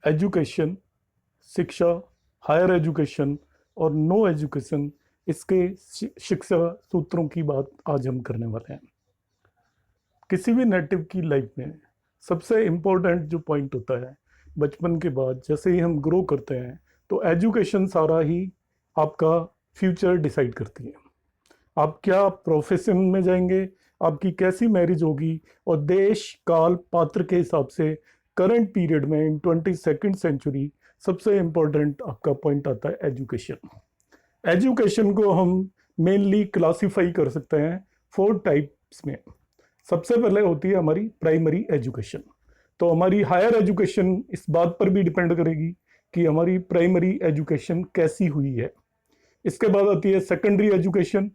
Education, शिक्षा, higher education और no education, इसके शिक्षा सूत्रों की बात आज हम करने वाले हैं। किसी भी नेटिव की लाइफ में सबसे इम्पोर्टेंट जो पॉइंट होता है, बचपन के बाद जैसे ही हम ग्रो करते हैं तो एजुकेशन सारा ही आपका फ्यूचर डिसाइड करती है। आप क्या प्रोफेशन में जाएंगे, आपकी कैसी मैरिज होगी, और देश काल पात्र के हिसाब से करंट पीरियड में इन 22nd सेंचुरी सबसे इम्पोर्टेंट आपका पॉइंट आता है एजुकेशन। एजुकेशन को हम मेनली क्लासीफाई कर सकते हैं 4 टाइप्स में। सबसे पहले होती है हमारी प्राइमरी एजुकेशन। तो हमारी हायर एजुकेशन इस बात पर भी डिपेंड करेगी कि हमारी प्राइमरी एजुकेशन कैसी हुई है। इसके बाद आती है सेकेंडरी एजुकेशन,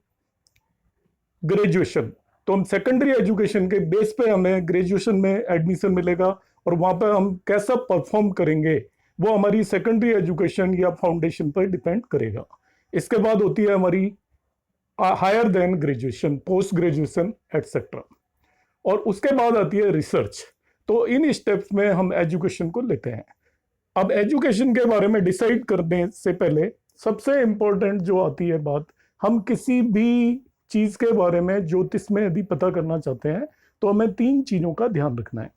ग्रेजुएशन। तो हम सेकेंडरी एजुकेशन के बेस पे हमें ग्रेजुएशन में एडमिशन मिलेगा और वहां पर हम कैसा परफॉर्म करेंगे वो हमारी सेकेंडरी एजुकेशन या फाउंडेशन पर डिपेंड करेगा। इसके बाद होती है हमारी higher then graduation, post graduation etcetera, और उसके बाद आती है रिसर्च। तो इन स्टेप्स में हम एजुकेशन को लेते हैं। अब एजुकेशन के बारे में डिसाइड करने से पहले सबसे इंपॉर्टेंट जो आती है बात, हम किसी भी चीज के बारे में ज्योतिष में यदि पता करना चाहते हैं तो हमें 3 चीजों का ध्यान रखना है।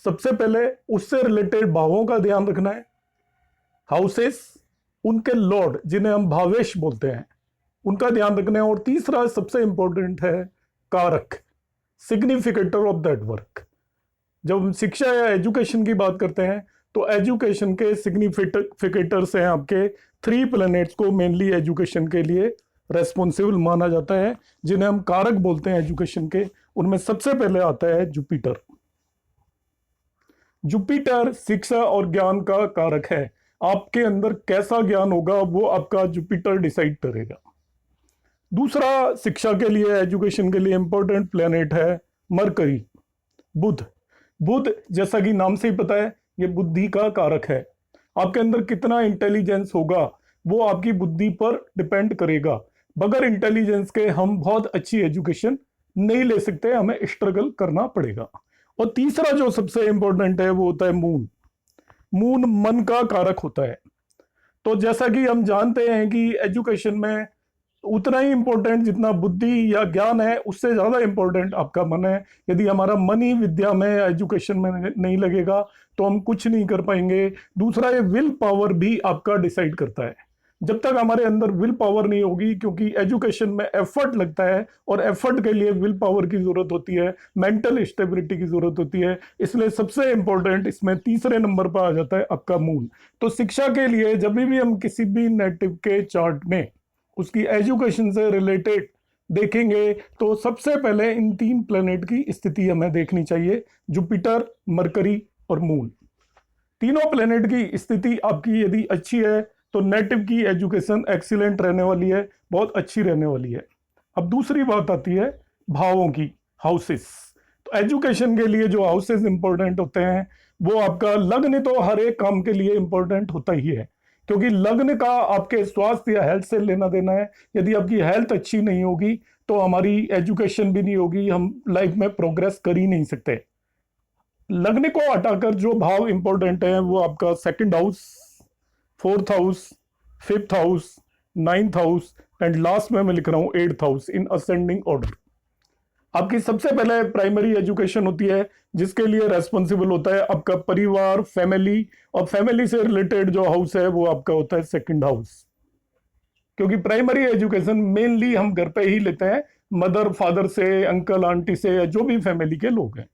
सबसे पहले उससे रिलेटेड भावों का ध्यान रखना है, हाउसेस, उनके लॉर्ड जिन्हें हम भावेश बोलते हैं उनका ध्यान रखना है, और तीसरा सबसे इंपॉर्टेंट है कारक, सिग्निफिकेटर ऑफ दैट वर्क। जब हम शिक्षा या एजुकेशन की बात करते हैं तो एजुकेशन के सिग्निफिकेटर्स हैं आपके 3 प्लैनेट्स को मेनली एजुकेशन के लिए रेस्पॉन्सिबल माना जाता है, जिन्हें हम कारक बोलते हैं एजुकेशन के। उनमें सबसे पहले आता है जुपिटर। जुपिटर शिक्षा और ज्ञान का कारक है। आपके अंदर कैसा ज्ञान होगा वो आपका जुपिटर डिसाइड करेगा। दूसरा शिक्षा के लिए, एजुकेशन के लिए इंपॉर्टेंट प्लैनेट है मरकरी, बुध। बुध जैसा कि नाम से ही पता है ये बुद्धि का कारक है। आपके अंदर कितना इंटेलिजेंस होगा वो आपकी बुद्धि पर डिपेंड करेगा। बगैर इंटेलिजेंस के हम बहुत अच्छी एजुकेशन नहीं ले सकते, हमें स्ट्रगल करना पड़ेगा। और तीसरा जो सबसे इंपॉर्टेंट है वो होता है मून। मून मन का कारक होता है। तो जैसा कि हम जानते हैं कि एजुकेशन में उतना ही इंपॉर्टेंट जितना बुद्धि या ज्ञान है, उससे ज्यादा इंपॉर्टेंट आपका मन है। यदि हमारा मन ही विद्या में, एजुकेशन में नहीं लगेगा तो हम कुछ नहीं कर पाएंगे। दूसरा, ये विल पावर भी आपका डिसाइड करता है। जब तक हमारे अंदर विल पावर नहीं होगी, क्योंकि एजुकेशन में एफर्ट लगता है और एफर्ट के लिए विल पावर की जरूरत होती है, मेंटल स्टेबिलिटी की जरूरत होती है। इसलिए सबसे इंपॉर्टेंट इसमें तीसरे नंबर पर आ जाता है आपका मून। तो शिक्षा के लिए जब भी हम किसी भी नेटिव के चार्ट में उसकी एजुकेशन से रिलेटेड देखेंगे तो सबसे पहले इन 3 प्लैनेट की स्थिति हमें देखनी चाहिए, जुपिटर, मरकरी और मून। तीनों प्लैनेट की स्थिति आपकी यदि अच्छी है तो नेटिव की एजुकेशन एक्सीलेंट रहने वाली है, बहुत अच्छी रहने वाली है। अब दूसरी बात आती है भावों की, हाउसेस। तो एजुकेशन के लिए जो हाउसेस इंपॉर्टेंट होते हैं वो आपका लग्न तो हर एक काम के लिए इंपॉर्टेंट होता ही है, क्योंकि लग्न का आपके स्वास्थ्य या हेल्थ से लेना देना है। यदि आपकी हेल्थ अच्छी नहीं होगी तो हमारी एजुकेशन भी नहीं होगी, हम लाइफ में प्रोग्रेस कर ही नहीं सकते। लग्न को हटाकर जो भाव इंपॉर्टेंट है वो आपका 2nd house, 4th house, 5th house, 9th house and last में मैं लिख रहा हूं 8th house in ascending order. आपकी सबसे पहले प्राइमरी एजुकेशन होती है जिसके लिए रेस्पॉन्सिबल होता है आपका परिवार, फैमिली, और फैमिली से रिलेटेड जो हाउस है वो आपका होता है 2nd हाउस। क्योंकि प्राइमरी एजुकेशन मेनली हम घर पे ही लेते हैं, मदर फादर से, अंकल आंटी से, या जो भी फैमिली के लोग हैं।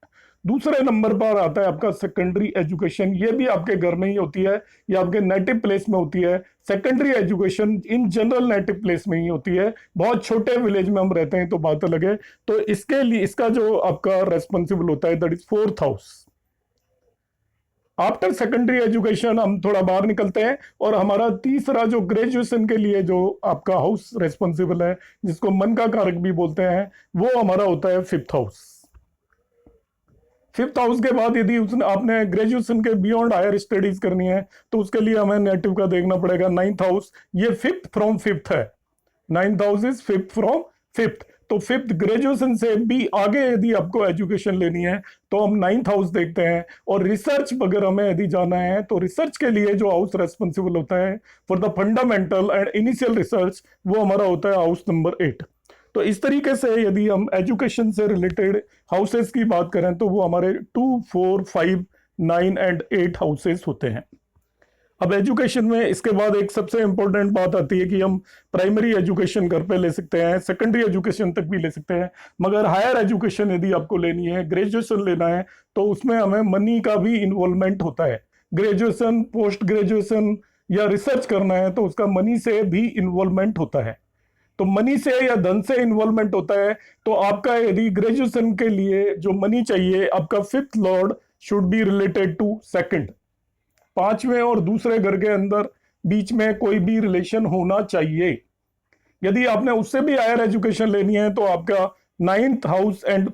दूसरे नंबर पर आता है आपका सेकेंडरी एजुकेशन। ये भी आपके घर में ही होती है या आपके नेटिव प्लेस में होती है। Secondary education in general native place में ही होती है। बहुत छोटे विलेज में हम रहते हैं तो बात अलग है। तो इसके लिए इसका जो आपका रेस्पॉन्सिबल होता है that is 4th house. After secondary education हम थोड़ा बाहर निकलते हैं और हमारा तीसरा जो ग्रेजुएशन के लिए जो आपका हाउस रेस्पॉन्सिबल है, जिसको मन का कारक भी बोलते हैं, वो हमारा होता है 5th हाउस। 5th हाउस के बाद यदि उसने आपने ग्रेजुएशन के बियॉन्ड हायर स्टडीज करनी है तो उसके लिए हमें नेटिव का देखना पड़ेगा 9th हाउस। ये 5th फ्रॉम 5th है। 9th house is 5th from 5th। तो फिफ्थ ग्रेजुएशन से भी आगे यदि आपको एजुकेशन लेनी है तो हम 9th हाउस देखते हैं। और रिसर्च वगैरह में यदि जाना है तो रिसर्च के लिए जो हाउस रेस्पॉन्सिबल होता है for the fundamental and initial research, वो हमारा होता है हाउस नंबर 8। तो इस तरीके से यदि हम एजुकेशन से रिलेटेड हाउसेस की बात करें तो वो हमारे 2, 4, 5, 9 एंड 8 हाउसेस होते हैं। अब एजुकेशन में इसके बाद एक सबसे इंपॉर्टेंट बात आती है कि हम प्राइमरी एजुकेशन घर पे ले सकते हैं, सेकेंडरी एजुकेशन तक भी ले सकते हैं, मगर हायर एजुकेशन यदि आपको लेनी है, ग्रेजुएशन लेना है, तो उसमें हमें मनी का भी इन्वॉल्वमेंट होता है। ग्रेजुएशन, पोस्ट ग्रेजुएशन या रिसर्च करना है तो उसका मनी से भी इन्वॉल्वमेंट होता है। तो मनी से या धन से इन्वॉल्वमेंट होता है, तो आपका यदि ग्रेजुएशन के लिए जो मनी चाहिए, आपका fifth lord should be related to second. पांचवें और दूसरे घर के अंदर बीच में कोई भी रिलेशन होना चाहिए। यदि आपने उससे भी हायर एजुकेशन लेनी है तो आपका 9th house and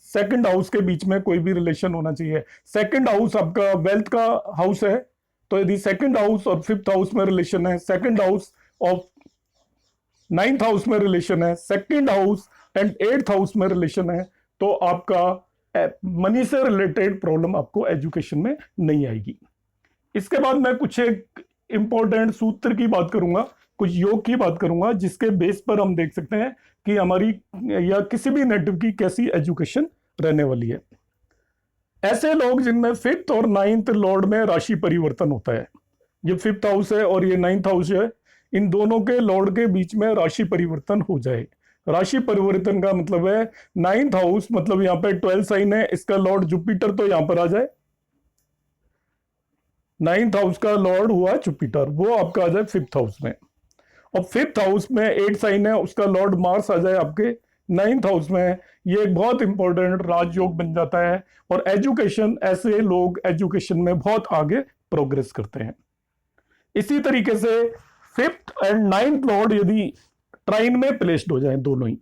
second house के बीच में कोई भी रिलेशन होना चाहिए। सेकंड हाउस आपका वेल्थ का हाउस है, तो यदि सेकंड हाउस और फिफ्थ हाउस में रिलेशन है, second house of 9th house में रिलेशन है, second house and 8th house में रिलेशन है, तो आपका मनी से रिलेटेड प्रॉब्लम आपको एजुकेशन में नहीं आएगी। इसके बाद मैं कुछ एक इंपॉर्टेंट सूत्र की बात करूंगा, कुछ योग की बात करूंगा, जिसके बेस पर हम देख सकते हैं कि हमारी या किसी भी नेटिव की कैसी एजुकेशन रहने वाली है। ऐसे लोग जिनमें फिफ्थ और 9th लॉर्ड में राशि परिवर्तन होता है, ये फिफ्थ हाउस है और ये 9th हाउस है, इन दोनों के लॉर्ड के बीच में राशि परिवर्तन हो जाए। राशि परिवर्तन का मतलब है 9th हाउस, मतलब यहाँ पे 12 साइन है, इसका लॉर्ड जुपिटर तो यहां पर आ जाए, 9th हाउस का लॉर्ड हुआ जुपिटर, वो आपका आ जाए फिफ्थ हाउस में। और फिफ्थ हाउस में 8 साइन है, उसका लॉर्ड मार्स आ जाए आपके 9th हाउस में। ये एक बहुत इंपॉर्टेंट राजयोग बन जाता है और एजुकेशन, ऐसे लोग एजुकेशन में बहुत आगे प्रोग्रेस करते हैं। इसी तरीके से फिफ्थ एंड 9th लॉर्ड यदि ट्राइन में प्लेस्ड हो जाए दोनों ही,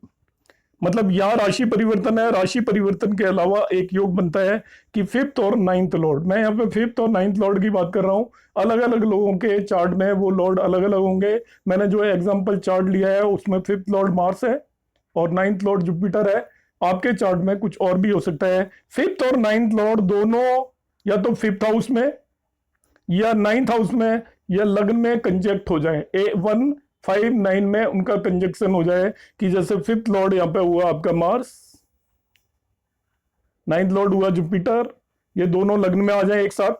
मतलब यहां राशि परिवर्तन है, राशि परिवर्तन के अलावा एक योग बनता है कि फिफ्थ और 9th लॉर्ड, मैं यहाँ पे फिफ्थ और 9th लॉर्ड की बात कर रहा हूँ। अलग अलग लोगों के चार्ट में वो लॉर्ड अलग अलग होंगे। मैंने जो एग्जांपल चार्ट लिया है उसमें फिफ्थ लॉर्ड मार्स है और 9th लॉर्ड जुपिटर है, आपके चार्ट में कुछ और भी हो सकता है। फिफ्थ और 9th लॉर्ड दोनों या तो फिफ्थ हाउस में या 9th हाउस में या लग्न में कंजक्ट हो जाए, 1, 5, 9 में उनका कंजक्शन हो जाए, कि जैसे फिफ्थ लॉर्ड यहां पे हुआ आपका मार्स, 9th लॉर्ड हुआ जुपिटर, ये दोनों लग्न में आ जाए एक साथ,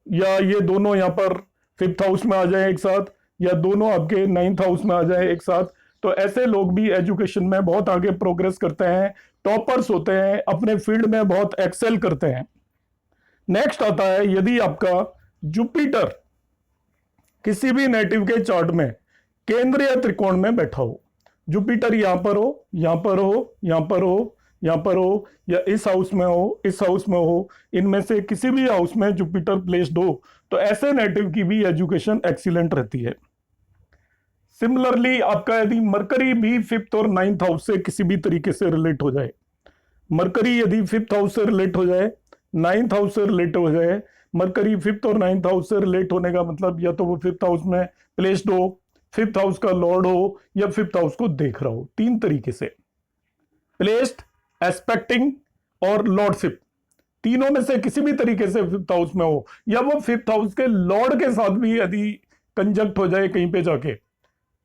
या ये दोनों यहां पर फिफ्थ हाउस में आ जाए एक साथ, या दोनों आपके 9th हाउस में आ जाए एक साथ। तो ऐसे लोग भी एजुकेशन में बहुत आगे प्रोग्रेस करते हैं, टॉपर्स होते हैं, अपने फील्ड में बहुत एक्सेल करते हैं। नेक्स्ट आता है यदि आपका जुपिटर किसी भी नेटिव के चार्ट में केंद्रीय त्रिकोण में बैठा हो, जुपिटर यहां पर हो, यहां पर हो, यहां पर हो, यहां पर हो, या इस हाउस में हो, इस हाउस में हो, इनमें से किसी भी हाउस में जुपिटर प्लेस्ड हो, तो ऐसे नेटिव की भी एजुकेशन एक्सीलेंट रहती है। सिमिलरली आपका यदि मरकरी भी फिफ्थ और 9th हाउस से किसी भी तरीके से रिलेट हो जाए, मरकरी यदि फिफ्थ हाउस से रिलेट हो जाए, 9th हाउस से रिलेट हो जाए, मरकरी फिफ्थ और 9th हाउस से रिलेट होने का मतलब या तो वो फिफ्थ हाउस में प्लेस्ड हो, फिफ्थ हाउस का लॉर्ड हो, या फिफ्थ हाउस को देख रहा हो। तीन तरीके से, प्लेस्ड, एस्पेक्टिंग और लॉर्डशिप, तीनों में से किसी भी तरीके से फिफ्थ हाउस में हो, या वो फिफ्थ हाउस के लॉर्ड के साथ भी यदि कंजक्ट हो जाए कहीं पे जाके,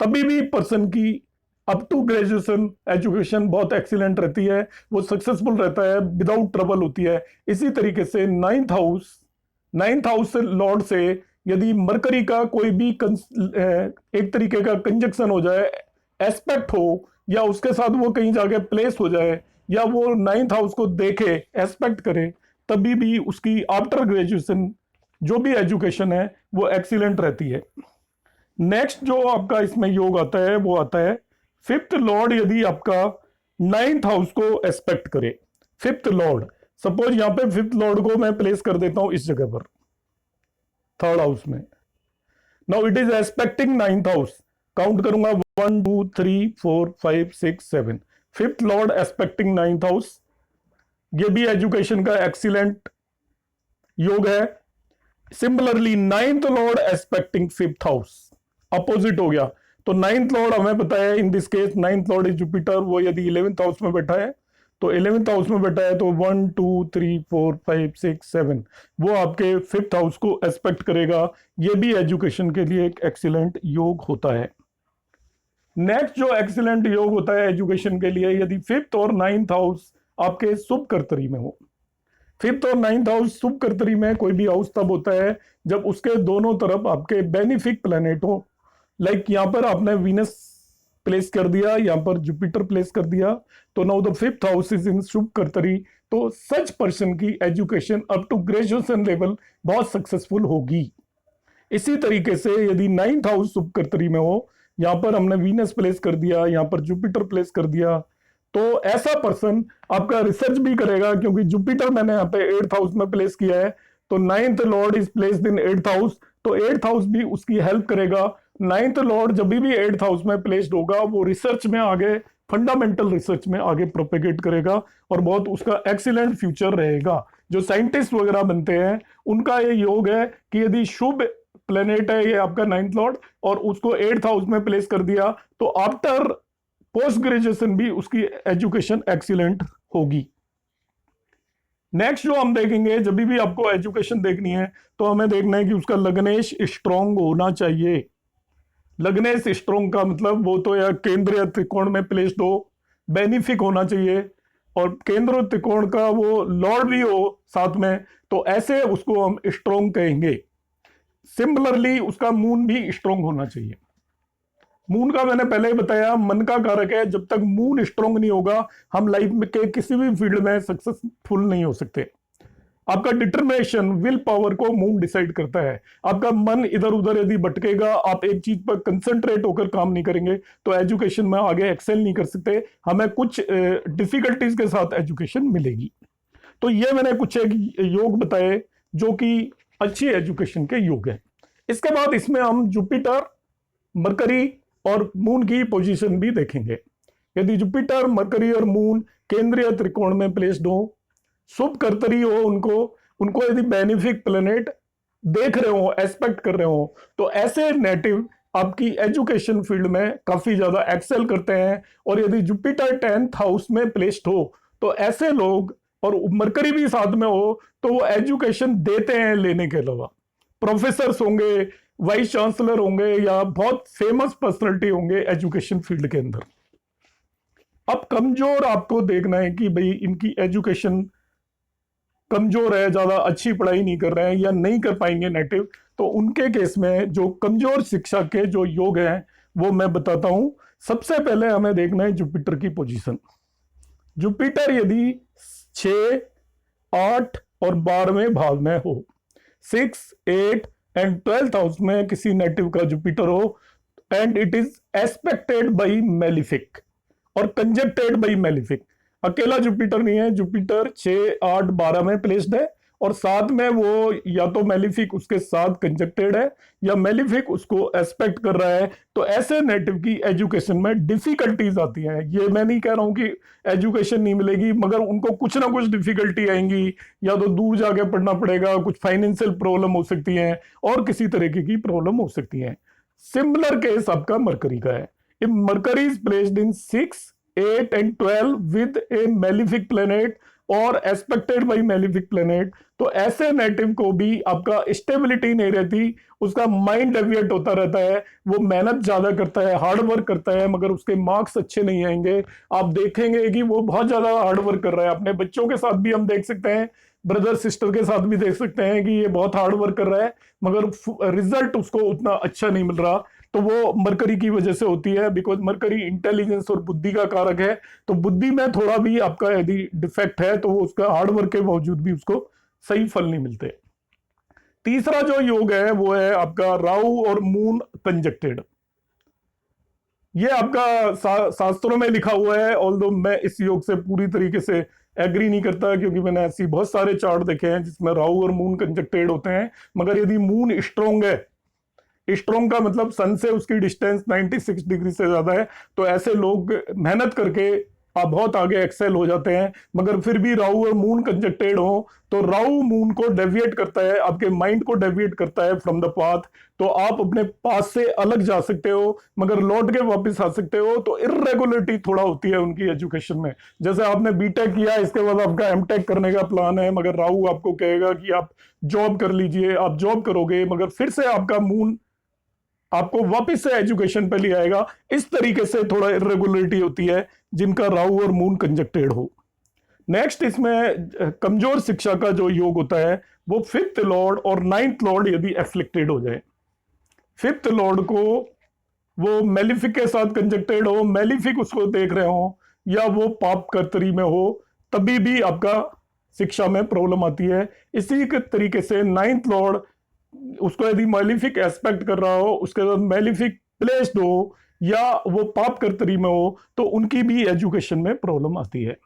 तभी भी पर्सन की अप टू ग्रेजुएशन एजुकेशन बहुत एक्सीलेंट रहती है, वो सक्सेसफुल रहता है, विदाउट ट्रबल होती है। इसी तरीके से 9th हाउस से लॉर्ड से यदि मरकरी का कोई भी एक तरीके का कंजक्शन हो जाए, एस्पेक्ट हो, या उसके साथ वो कहीं जाके प्लेस हो जाए, या वो 9th हाउस को देखे, एस्पेक्ट करे, तभी भी उसकी आफ्टर ग्रेजुएशन जो भी एजुकेशन है वो एक्सीलेंट रहती है। नेक्स्ट जो आपका इसमें योग आता है वो आता है फिफ्थ लॉर्ड यदि आपका 9th हाउस को एस्पेक्ट करे। फिफ्थ लॉर्ड, सपोज यहां पे फिफ्थ लॉर्ड को मैं प्लेस कर देता हूं इस जगह पर, थर्ड हाउस में। Now it is expecting 9th house, count करूंगा 1, 2, 3, 4, 5, 6, 7, fifth Lord expecting 9th house, ये भी एजुकेशन का एक्सीलेंट योग है। Similarly 9th Lord expecting fifth house, opposite हो गया, तो नाइन्थ लॉर्ड हमें पता है, in this case ninth Lord is Jupiter, वो यदि 11th हाउस में बैठा है तो 11th हाउस में बैठा है तो 1 2 3 4 5 6 7 वो आपके 5th हाउस को एस्पेक्ट करेगा। ये भी एजुकेशन के लिए एक एक्सीलेंट योग होता है। नेक्स्ट जो एक्सीलेंट योग होता है एजुकेशन के लिए, यदि 5th और 9th हाउस आपके शुभ कर्तरी में हो। 5th और 9th हाउस शुभ कर्तरी में कोई भी हाउस तब होता है जब उसके दोनों तरफ आपके बेनिफिक प्लैनेट हो। लाइक यहाँ पर आपने वीनस प्लेस कर दिया, यहाँ पर जुपिटर प्लेस कर दिया, तो now the 5th house is in शुभ कर्तरी, तो सच पर्सन की education up to graduation level बहुत सक्सेसफुल होगी। इसी तरीके से यदि 9th हाउस शुभ कर्तरी में हो, यहाँ पर हमने वीनस प्लेस कर दिया, यहाँ पर जुपिटर प्लेस कर दिया, तो ऐसा पर्सन आपका रिसर्च भी करेगा, क्योंकि जुपिटर मैंने यहाँ पे 8th हाउस में प्लेस किया है, तो 9th Lord is placed in 8th house, तो 8th हाउस भी उसकी हेल्प करेगा। 9th लॉर्ड जब भी 8th हाउस में प्लेस्ड होगा वो रिसर्च में आगे, फंडामेंटल रिसर्च में आगे प्रोपेगेट करेगा और बहुत उसका एक्सीलेंट फ्यूचर रहेगा। जो साइंटिस्ट वगैरह बनते हैं उनका ये योग है कि यदि शुभ प्लेनेट है ये आपका 9th लॉर्ड और उसको 8th हाउस में प्लेस कर दिया तो आफ्टर पोस्ट ग्रेजुएशन भी उसकी एजुकेशन एक्सीलेंट होगी। नेक्स्ट जो हम देखेंगे, जब भी आपको एजुकेशन देखनी है तो हमें देखना है कि उसका लग्नेश स्ट्रॉन्ग होना चाहिए। लग्नेश स्ट्रॉन्ग का मतलब वो तो या केंद्रीय त्रिकोण में प्लेस्ड हो, बेनिफिक होना चाहिए, और केंद्र त्रिकोण का वो लॉर्ड भी हो साथ में, तो ऐसे उसको हम स्ट्रॉन्ग कहेंगे। सिमिलरली उसका मून भी स्ट्रॉन्ग होना चाहिए। मून का मैंने पहले ही बताया मन का कारक है, जब तक मून स्ट्रॉन्ग नहीं होगा हम लाइफ में के किसी भी फील्ड में सक्सेसफुल नहीं हो सकते। आपका डिटर्मिनेशन, विल पावर को मून डिसाइड करता है। आपका मन इधर उधर यदि भटकेगा, आप एक चीज पर कंसंट्रेट होकर काम नहीं करेंगे तो एजुकेशन में आगे एक्सेल नहीं कर सकते, हमें कुछ डिफिकल्टीज के साथ एजुकेशन मिलेगी। तो ये मैंने कुछ एक योग बताए जो कि अच्छी एजुकेशन के योग है। इसके बाद इसमें हम जुपिटर, मरकरी और मून की पोजीशन भी देखेंगे। यदि जुपिटर, मरकरी और मून केंद्रीय त्रिकोण में प्लेस्ड हो, शुभ कर्तरी हो, उनको यदि बेनिफिक प्लेनेट देख रहे हो, एस्पेक्ट कर रहे हो, तो ऐसे नेटिव आपकी एजुकेशन फील्ड में काफी ज्यादा एक्सेल करते हैं। और यदि जुपिटर 10th हाउस में प्लेस्ड हो तो ऐसे लोग, और मरकरी भी साथ में हो, तो वो एजुकेशन देते हैं लेने के अलावा। प्रोफेसर होंगे, वाइस चांसलर होंगे या बहुत फेमस पर्सनालिटी होंगे एजुकेशन फील्ड के अंदर। अब कमजोर आपको देखना है कि भाई इनकी एजुकेशन कमजोर है, ज्यादा अच्छी पढ़ाई नहीं कर रहे हैं या नहीं कर पाएंगे नेटिव, तो उनके केस में जो कमजोर शिक्षा के जो योग हैं वो मैं बताता हूं। सबसे पहले हमें देखना है जुपिटर की पोजीशन। जुपिटर यदि 6, 8 और 12वें भाव में हो, 6, 8 एंड 12th हाउस में किसी नेटिव का जुपिटर हो, and it is expected by malefic और कंजक्टेड बाई मेलिफिक। अकेला जुपिटर नहीं है, जुपिटर 6, 8, 12 में प्लेस्ड है और साथ में वो या तो मेलिफिक उसके साथ कंजक्टेड है या मेलिफिक उसको एस्पेक्ट कर रहा है, तो ऐसे नेटिव की एजुकेशन में डिफिकल्टीज आती हैं। ये मैं नहीं कह रहा हूं कि एजुकेशन नहीं मिलेगी, मगर उनको कुछ ना कुछ डिफिकल्टी आएंगी, या तो दूर जाके पढ़ना पड़ेगा, कुछ फाइनेंशियल प्रॉब्लम हो सकती है और किसी तरीके की प्रॉब्लम हो सकती है। सिमिलर केस आपका मरकरी का है। If mercury is placed in 6, 8 and 12 with a malefic planet और एस्पेक्टेड बाई मेलिफिक प्लेनेट, तो ऐसे नेटिव को भी आपका स्टेबिलिटी नहीं रहती, उसका माइंड डेविएट होता रहता है, वो मेहनत ज्यादा करता है, हार्ड वर्क करता है, मगर उसके मार्क्स अच्छे नहीं आएंगे। आप देखेंगे कि वो बहुत ज्यादा हार्ड वर्क कर रहा है। अपने बच्चों के साथ भी हम देख सकते हैं, ब्रदर सिस्टर के साथ भी देख सकते हैं कि ये बहुत हार्ड वर्क कर रहा है, मगर रिजल्ट उसको उतना अच्छा नहीं मिल रहा। तो वो मरकरी की वजह से होती है, बिकॉज मरकरी इंटेलिजेंस और बुद्धि का कारक है, तो बुद्धि में थोड़ा भी आपका यदि डिफेक्ट है तो वो उसका हार्ड वर्क के बावजूद भी उसको सही फल नहीं मिलते। तीसरा जो योग है वो है आपका राहु और मून कंजक्टेड। ये आपका शास्त्रों में लिखा हुआ है, ऑल्दो मैं इस योग से पूरी तरीके से एग्री नहीं करता, क्योंकि मैंने ऐसी बहुत सारे चार्ट देखे हैं जिसमें राहु और मून कंजक्टेड होते हैं। मगर यदि मून स्ट्रॉन्ग है, स्ट्रॉन्ग का मतलब सन से उसकी डिस्टेंस 96 डिग्री से ज्यादा है, तो ऐसे लोग मेहनत करके आप बहुत आगे एक्सेल हो जाते हैं, मगर फिर भी राहु और मून कंजक्टेड हो तो राहु मून को डेविएट करता है, आपके माइंड को डेविएट करता है फ्रॉम द पाथ। तो आप अपने पाथ से अलग जा सकते हो मगर लौट के वापस आ सकते हो। तो इरेगुलरिटी थोड़ा होती है उनकी एजुकेशन में। जैसे आपने बीटेक किया, इसके बाद आपका एमटेक करने का प्लान है, मगर राहु आपको कहेगा कि आप जॉब कर लीजिए, आप जॉब करोगे मगर फिर से आपका मून आपको वापस से एजुकेशन पे ले आएगा। इस तरीके से थोड़ा इरेगुलरिटी होती है जिनका राहु और मून कंजक्टेड हो। नेक्स्ट इसमें कमजोर शिक्षा का जो योग होता है वो फिफ्थ लॉर्ड और नाइन्थ लॉर्ड यदि एफ्लिक्टेड हो जाए। फिफ्थ लॉर्ड को वो मेलिफिक के साथ कंजक्टेड हो, मेलिफिक उसको देख रहे हो या वो पाप कर्तरी में हो, तभी भी आपका शिक्षा में प्रॉब्लम आती है। इसी के तरीके से नाइन्थ लॉर्ड उसको यदि मेलिफिक एस्पेक्ट कर रहा हो, उसके साथ मेलिफिक प्लेस्ड हो या वो पाप कर्तरी में हो, तो उनकी भी एजुकेशन में प्रॉब्लम आती है।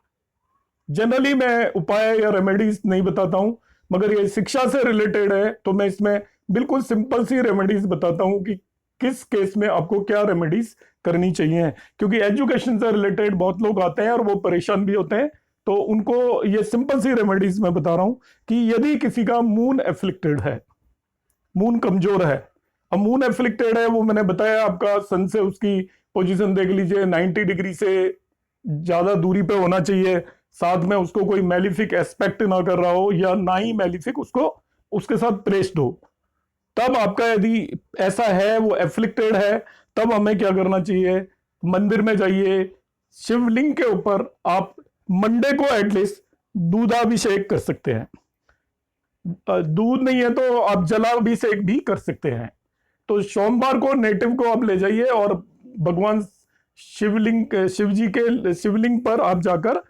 जनरली मैं उपाय या रेमेडीज नहीं बताता हूं, मगर ये शिक्षा से रिलेटेड है तो मैं इसमें बिल्कुल सिंपल सी रेमेडीज बताता हूं कि किस केस में आपको क्या रेमेडीज करनी चाहिए। क्योंकि एजुकेशन से रिलेटेड बहुत लोग आते हैं और वो परेशान भी होते हैं, तो उनको ये सिंपल सी रेमेडीज मैं बता रहा हूं कि यदि किसी का मून एफ्लिक्टेड है, मून कमजोर है, अब मून एफ्लिक्टेड है वो मैंने बताया आपका सन से उसकी पोजीशन देख लीजिए 90 डिग्री से ज्यादा दूरी पे होना चाहिए, साथ में उसको कोई मेलिफिक एस्पेक्ट ना कर रहा हो या ना ही मेलिफिक उसको उसके साथ प्लेस्ड हो। तब आपका यदि ऐसा है, वो एफ्लिक्टेड है, तब हमें क्या करना चाहिए, मंदिर में जाइए, शिवलिंग के ऊपर आप मंडे को एटलीस्ट दूधाभिषेक कर सकते हैं। दूध नहीं है तो आप जलाभिषेक भी कर सकते हैं। तो सोमवार को नेटिव को आप ले जाइए और भगवान शिवलिंग पर आप जाकर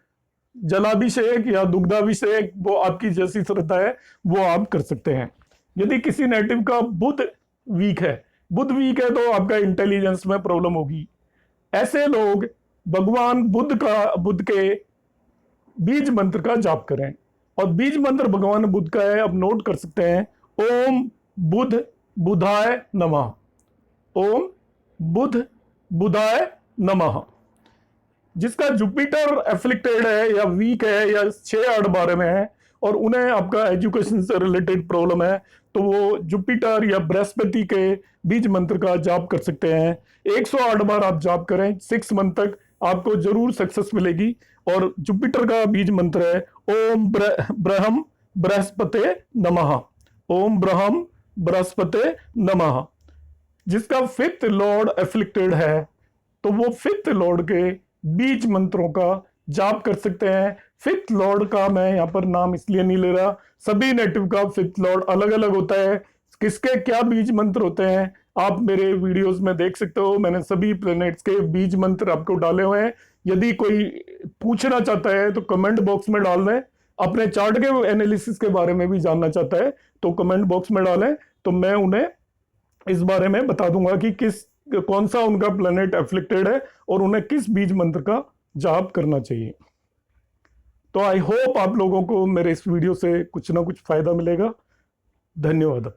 जलाभिषेक या दुग्धाभिषेक, वो आपकी जैसी श्रद्धा है वो आप कर सकते हैं। यदि किसी नेटिव का बुध वीक है तो आपका इंटेलिजेंस में प्रॉब्लम होगी। ऐसे लोग भगवान बुध के बीज मंत्र का जाप करें। और बीज मंत्र भगवान बुध का है, आप नोट कर सकते हैं, ओम बुध बुधाय नमः, ओम बुध बुधाय नमः। जिसका जुपिटर एफ्लिक्टेड है या वीक है या 6-8 12 में है और उन्हें आपका एजुकेशन से रिलेटेड प्रॉब्लम है, तो वो जुपिटर या बृहस्पति के बीज मंत्र का जाप कर सकते हैं। 108 बार आप जाप करें, 6 मंथ तक आपको जरूर सक्सेस मिलेगी। और जुपिटर का बीज मंत्र है ओम ब्रह्म बृहस्पते नमः, ओम ब्रह्म बृहस्पते नमः। जिसका फिफ्थ लॉर्ड एफ्लिक्टेड है तो वो फिफ्थ लॉर्ड के बीज मंत्रों का जाप कर सकते हैं। फिफ्थ लॉर्ड का मैं यहाँ पर नाम इसलिए नहीं ले रहा, सभी नेटिव का फिफ्थ लॉर्ड अलग अलग होता है, किसके क्या बीज मंत्र होते हैं आप मेरे वीडियोस में देख सकते हो। मैंने सभी प्लैनेट्स के बीज मंत्र आपको डाले हुए हैं। यदि कोई पूछना चाहता है तो कमेंट बॉक्स में डाल दें। अपने चार्ट के एनालिसिस के बारे में भी जानना चाहता है तो कमेंट बॉक्स में डालें, तो मैं उन्हें इस बारे में बता दूंगा कि कौन सा उनका प्लैनेट एफ्लिक्टेड है और उन्हें किस बीज मंत्र का जाप करना चाहिए। तो आई होप आप लोगों को मेरे इस वीडियो से कुछ ना कुछ फायदा मिलेगा। धन्यवाद।